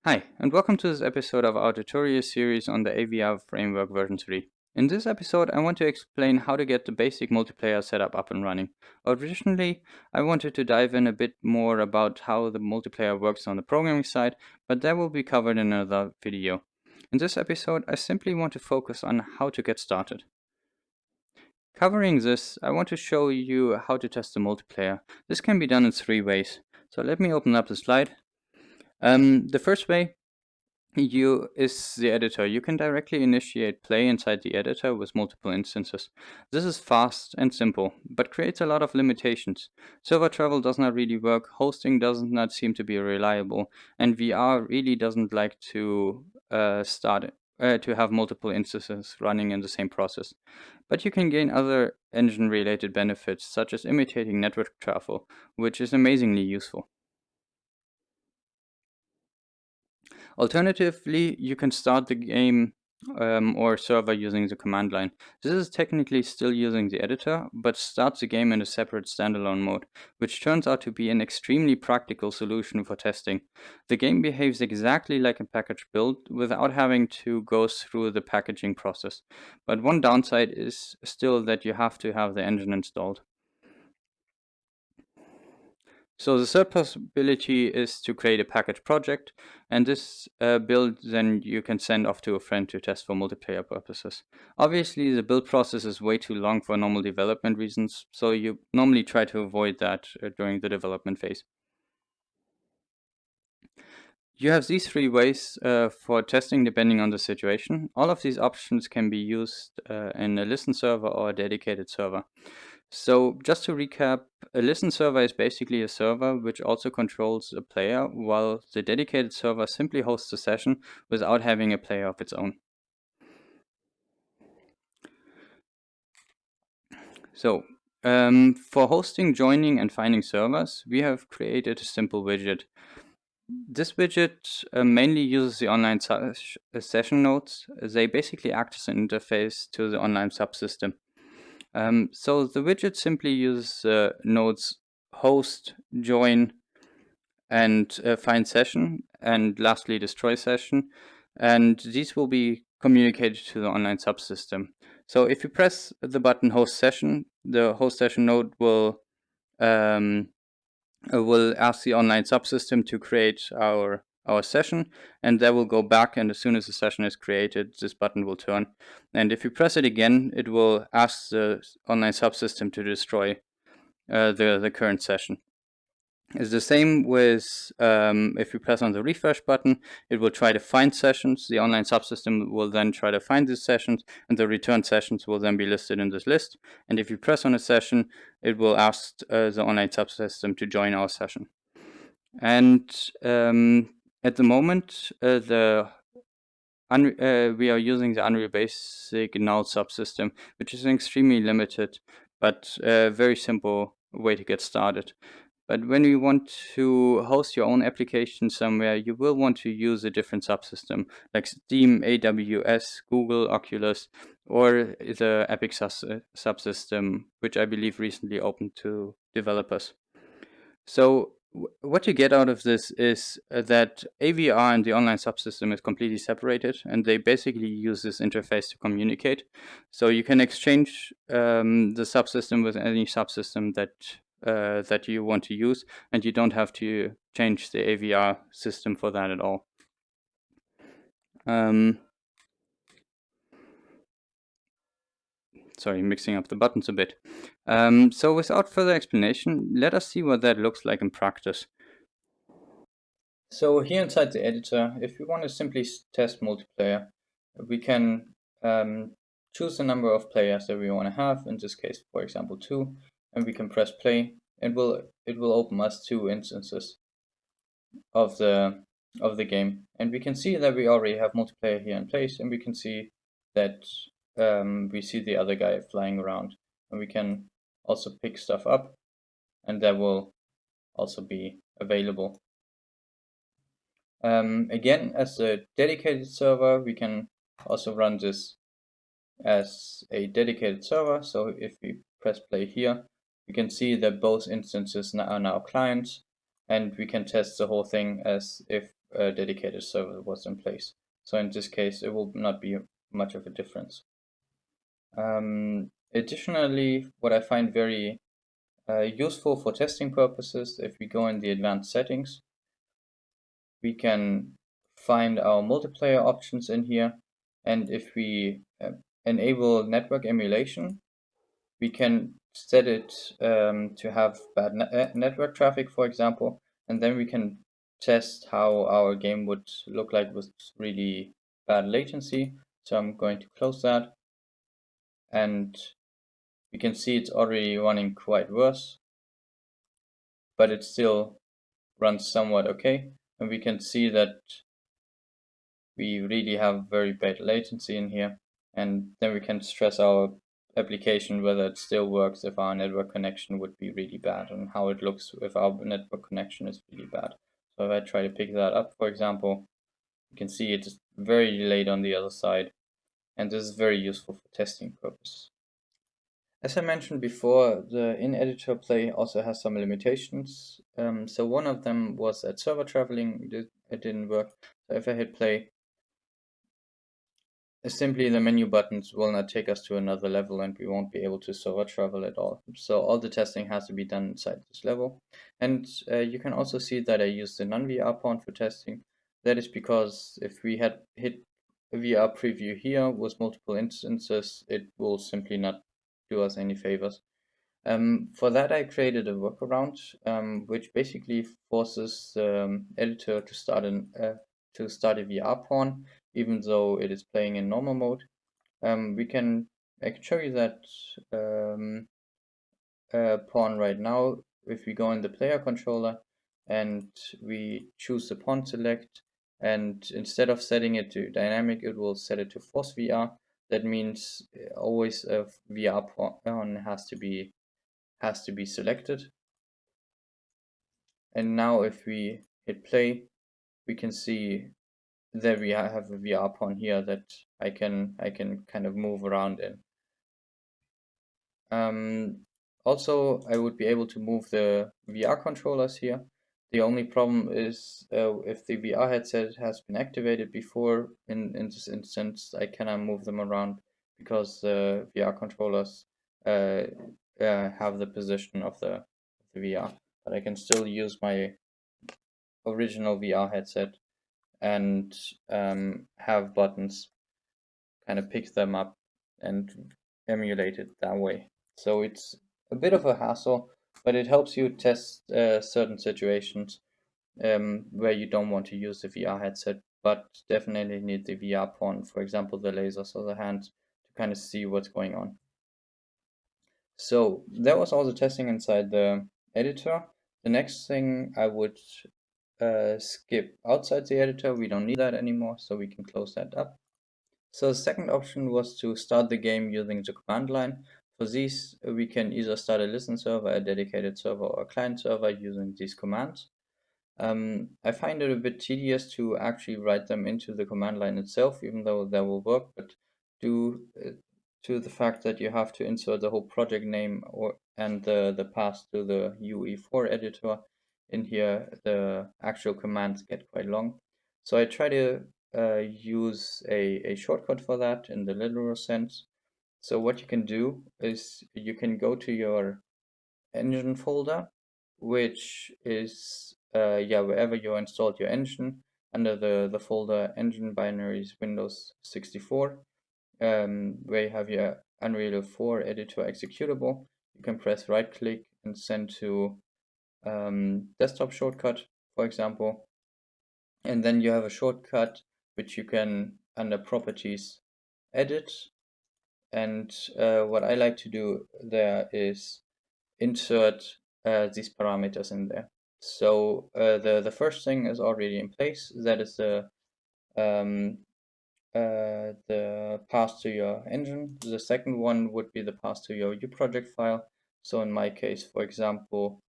Hi, and welcome to this episode of our tutorial series on the AVR framework version 3. In this episode, I want to explain how to get the basic multiplayer setup up and running. Originally, I wanted to dive in a bit more about how the multiplayer works on the programming side, but that will be covered in another video. In this episode, I simply want to focus on how to get started. Covering this, I want to show you how to test the multiplayer. This can be done in 3 ways. So let me open up the slide. The first way is the editor. You can directly initiate play inside the editor with multiple instances. This is fast and simple, but creates a lot of limitations. Server travel does not really work, hosting does not seem to be reliable, and VR really doesn't like to to have multiple instances running in the same process. But you can gain other engine-related benefits, such as imitating network travel, which is amazingly useful. Alternatively, you can start the game or server using the command line. This is technically still using the editor, but starts the game in a separate standalone mode, which turns out to be an extremely practical solution for testing. The game behaves exactly like a package build without having to go through the packaging process. But one downside is still that you have to have the engine installed. So the third possibility is to create a package project, and this build then you can send off to a friend to test for multiplayer purposes. Obviously, the build process is way too long for normal development reasons, so you normally try to avoid that during the development phase. You have these 3 ways for testing depending on the situation. All of these options can be used in a listen server or a dedicated server. So just to recap, a listen server is basically a server which also controls a player, while the dedicated server simply hosts a session without having a player of its own. So for hosting, joining, and finding servers, we have created a simple widget. This widget mainly uses the online session nodes. They basically act as an interface to the online subsystem. So the widget simply uses nodes host, join, and find session, and lastly destroy session. And these will be communicated to the online subsystem. So if you press the button host session, the host session node will ask the online subsystem to create our session, and that will go back, and as soon as the session is created, this button will turn. And if you press it again, it will ask the online subsystem to destroy the current session. It's the same with if you press on the refresh button, it will try to find sessions. The online subsystem will then try to find these sessions, and the returned sessions will then be listed in this list. And if you press on a session, it will ask the online subsystem to join our session. And at the moment, we are using the Unreal Basic null subsystem, which is an extremely limited but very simple way to get started. But when you want to host your own application somewhere, you will want to use a different subsystem like Steam, AWS, Google, Oculus, or the Epic subsystem, which I believe recently opened to developers. So what you get out of this is that AVR and the online subsystem is completely separated, and they basically use this interface to communicate. So you can exchange the subsystem with any subsystem that you want to use, and you don't have to change the AVR system for that at all. Sorry, mixing up the buttons a bit. So without further explanation, let us see what that looks like in practice. So here inside the editor, if we want to simply test multiplayer, we can choose the number of players that we want to have, in this case, for example, 2, and we can press play, and it will open us 2 instances of the game. And we can see that we already have multiplayer here in place, and we can see that we see the other guy flying around, and we can also pick stuff up, and that will also be available. Again, as a dedicated server, we can also run this as a dedicated server. So if we press play here, we can see that both instances are now clients, and we can test the whole thing as if dedicated server was in place. So in this case, it will not be much of a difference. Additionally, what I find very useful for testing purposes, if we go in the advanced settings, we can find our multiplayer options in here. And if we enable network emulation, we can set it to have bad network traffic, for example, and then we can test how our game would look like with really bad latency. So I'm going to close that, and we can see it's already running quite worse, but it still runs somewhat okay. And we can see that we really have very bad latency in here. And then we can stress our application whether it still works if our network connection would be really bad, and how it looks if our network connection is really bad. So if I try to pick that up, for example, you can see it's very delayed on the other side, and this is very useful for testing purposes. As I mentioned before, the in-editor play also has some limitations. So one of them was at server traveling, it didn't work. So if I hit play, simply the menu buttons will not take us to another level, and we won't be able to server travel at all. So all the testing has to be done inside this level. And you can also see that I used the non-VR pawn for testing. That is because if we had hit a VR preview here with multiple instances, it will simply not do us any favors. For that, I created a workaround, which basically forces the editor to start a VR pawn, even though it is playing in normal mode. I can show you that pawn right now. If we go in the player controller and we choose the pawn select, and instead of setting it to dynamic, it will set it to force VR. That means always a VR pawn has to be selected. And now if we hit play, we can see that we have a VR pawn here that I can kind of move around in. Also, I would be able to move the VR controllers here. The only problem is if the VR headset has been activated before, in this instance, I cannot move them around because the VR controllers have the position of the VR. But I can still use my original VR headset and have buttons, kind of pick them up and emulate it that way. So it's a bit of a hassle, but it helps you test certain situations where you don't want to use the VR headset, but definitely need the VR pawn, for example, the lasers or the hands, to kind of see what's going on. So that was all the testing inside the editor. The next thing I would skip outside the editor. We don't need that anymore, so we can close that up. So the second option was to start the game using the command line. For these, we can either start a listen server, a dedicated server, or a client server using these commands. I find it a bit tedious to actually write them into the command line itself, even though that will work, but due to the fact that you have to insert the whole project name and the path to the UE4 editor in here, the actual commands get quite long. So I try to use a shortcut for that in the literal sense. So what you can do is you can go to your engine folder, which is wherever you installed your engine, under the folder engine binaries Windows 64, where you have your Unreal 4 editor executable. You can press right click and send to desktop shortcut, for example, and then you have a shortcut which you can, under properties, edit. And what I like to do there is insert these parameters in there. So the first thing is already in place. That is the path to your engine. The second one would be the path to your uproject file. So in my case, for example,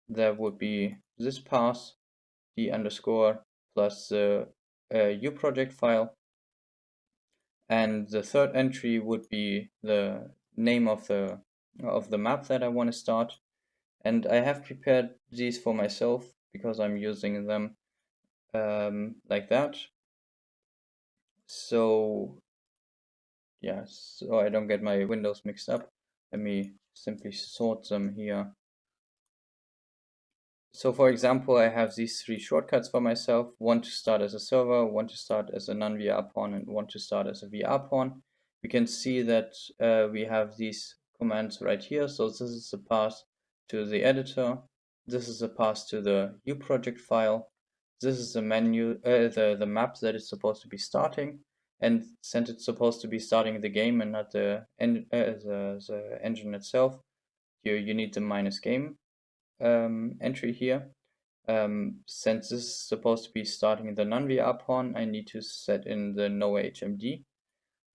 there would be this path, d underscore plus the uproject file. And the third entry would be the name of the map that I want to start. And I have prepared these for myself because I'm using them like that. So yeah, so I don't get my windows mixed up. Let me simply sort them here. So for example, I have these three shortcuts for myself: one to start as a server, one to start as a non-VR pawn, and one to start as a VR pawn. We can see that we have these commands right here. So this is the path to the editor. This is the path to the U project file. This is the menu, the map that it's supposed to be starting. And since it's supposed to be starting the game and not the engine itself, you need the -game entry here. Since this is supposed to be starting the non-VR pawn, I need to set in the no HMD.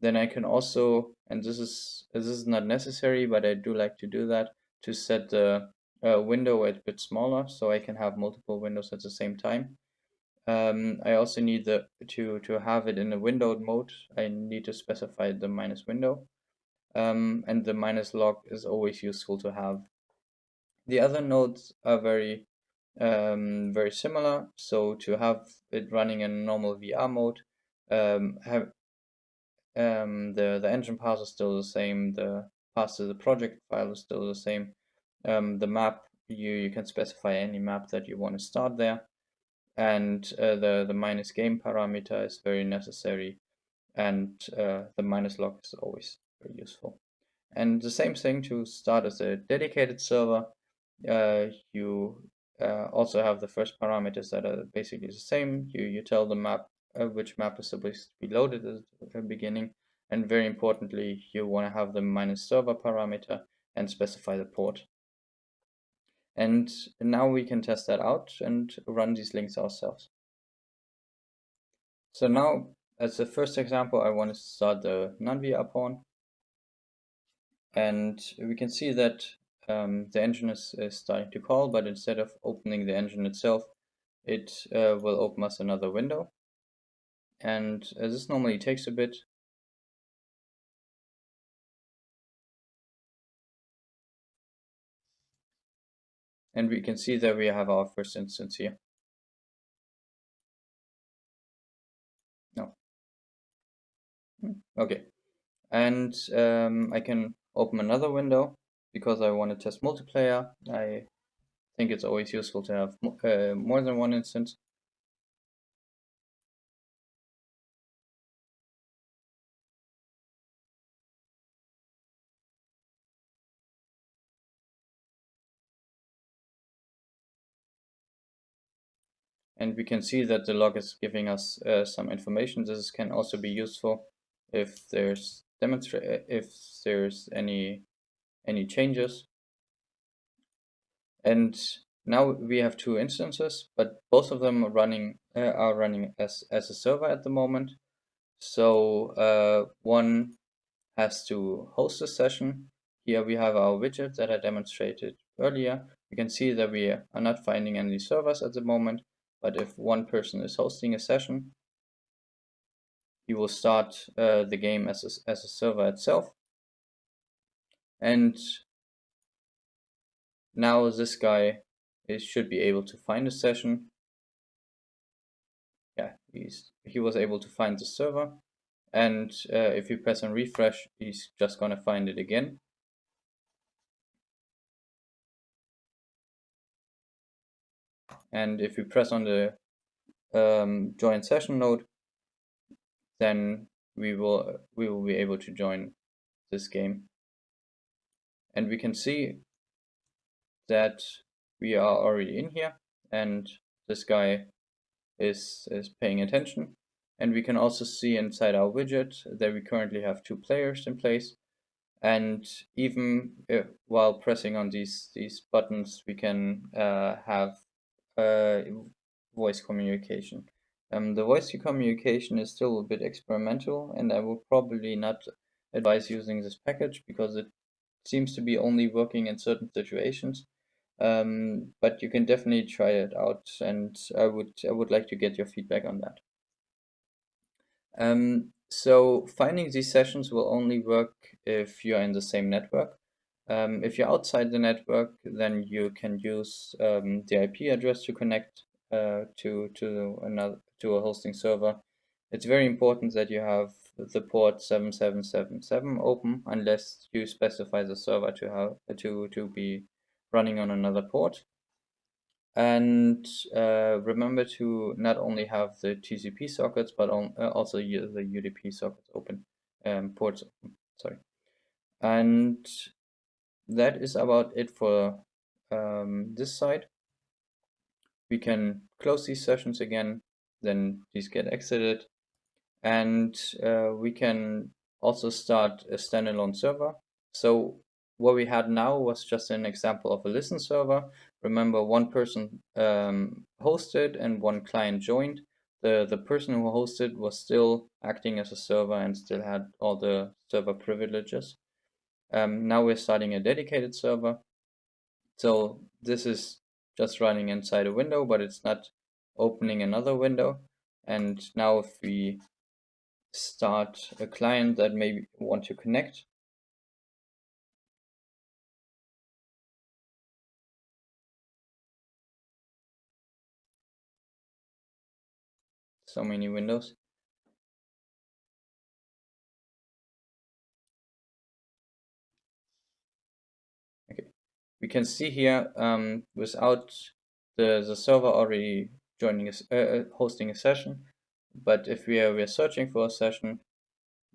Then I can also, and this is not necessary, but I do like to do that, to set the window a bit smaller so I can have multiple windows at the same time. I also need to have it in a windowed mode. I need to specify the -window, and the -log is always useful to have. The other nodes are very similar. So to have it running in normal VR mode, the engine path is still the same, the path to the project file is still the same. The map, you can specify any map that you want to start there, and the -game parameter is very necessary, and the -log is always very useful. And the same thing to start as a dedicated server. You also have the first parameters that are basically the same. You tell the map which map is supposed to be loaded at the beginning, and very importantly, you want to have the -server parameter and specify the port. And now we can test that out and run these links ourselves. So now, as the first example, I want to start the non-VR pawn. And we can see that the engine is starting to call, but instead of opening the engine itself, it will open us another window. And this normally takes a bit. And we can see that we have our first instance here. No. Okay. And I can open another window because I want to test multiplayer. I think it's always useful to have more than one instance. And we can see that the log is giving us some information. This can also be useful if there's any changes. And now we have two instances, but both of them are running as a server at the moment. So one has to host a session. Here we have our widget that I demonstrated earlier. You can see that we are not finding any servers at the moment, but if one person is hosting a session, he will start the game as a server itself. And now this guy should be able to find a session. Yeah, he was able to find the server. And if you press on refresh, he's just going to find it again. And if you press on the join session node, then we will be able to join this game. And we can see that we are already in here, and this guy is paying attention. And we can also see inside our widget that we currently have two players in place. And even while pressing on these buttons, we can have voice communication. The voice communication is still a bit experimental, and I will probably not advise using this package because it seems to be only working in certain situations. But you can definitely try it out, and I would like to get your feedback on that. So finding these sessions will only work if you're in the same network. If you're outside the network, then you can use the IP address to connect to a hosting server. It's very important that you have the port 7777 open, unless you specify the server to be running on another port. And remember to not only have the TCP sockets, but also the UDP sockets open, ports open, sorry. And that is about it for this side. We can close these sessions again, then these get exited, and we can also start a standalone server. So what we had now was just an example of a listen server. Remember, one person hosted and one client joined. The person who hosted was still acting as a server and still had all the server privileges. Now we're starting a dedicated server. So this is just running inside a window, but it's not opening another window. And now if we start a client that maybe want to connect, so many windows. Okay, we can see here without the server already joining us, hosting a session. But if we are searching for a session,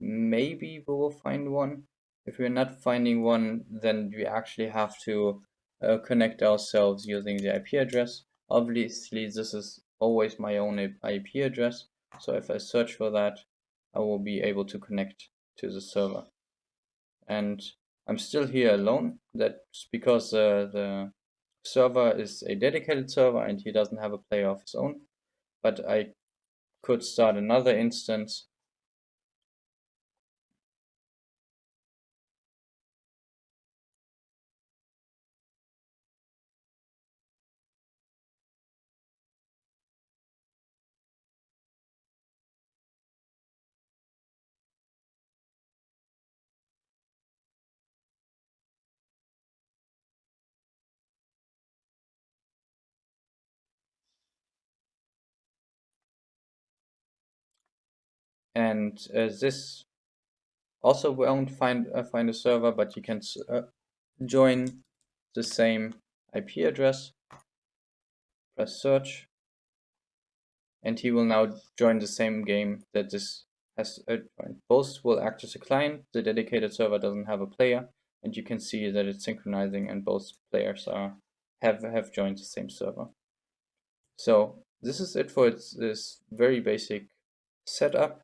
maybe we will find one. If we're not finding one, then we actually have to connect ourselves using the IP address. Obviously, this is always my own IP address. So if I search for that, I will be able to connect to the server. And I'm still here alone. That's because the server is a dedicated server and he doesn't have a player of his own. But I could start another instance. And this also won't find a server, but you can join the same IP address, press search, and he will now join the same game that this has joined. Both will act as a client. The dedicated server doesn't have a player, and you can see that it's synchronizing, and both players have joined the same server. So this is it for this very basic setup.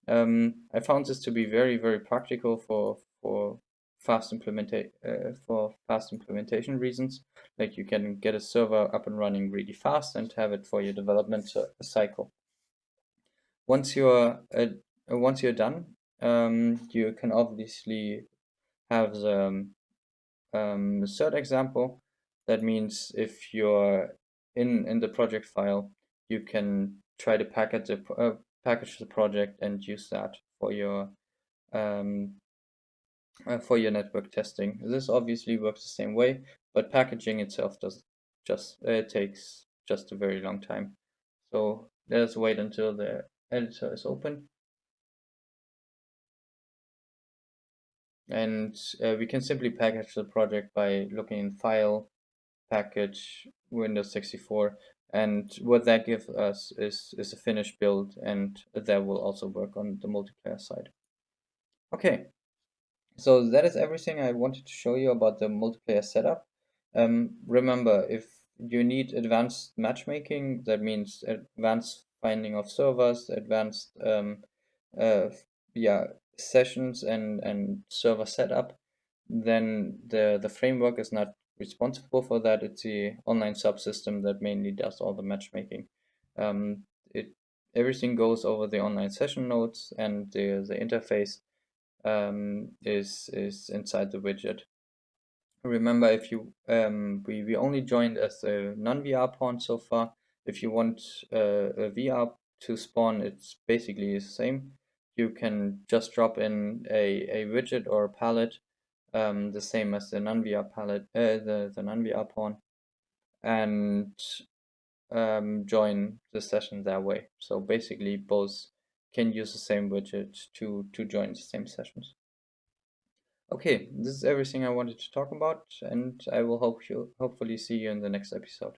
I found this to be very, very practical for fast implementation reasons. Like you can get a server up and running really fast and have it for your development cycle. Once you're done, you can obviously have the third example. That means if you're in the project file, you can try to package the project and use that for your network testing. This obviously works the same way, but packaging itself takes just a very long time. So let us wait until the editor is open. And we can simply package the project by looking in File, Package, Windows 64, and what that gives us is a finished build, and that will also work on the multiplayer side. Okay, so that is everything I wanted to show you about the multiplayer setup. Remember, if you need advanced matchmaking, that means advanced finding of servers, advanced sessions and server setup, then the framework is not responsible for that. It's the online subsystem that mainly does all the matchmaking. Everything goes over the online session nodes, and the interface is inside the widget. Remember, if you we only joined as a non-VR pawn so far. If you want a VR to spawn, it's basically the same. You can just drop in a widget or a palette the same as the non-VR palette, the non-VR pawn, and join the session that way. So basically, both can use the same widget to join the same sessions. Okay, this is everything I wanted to talk about, and I will hopefully see you in the next episode.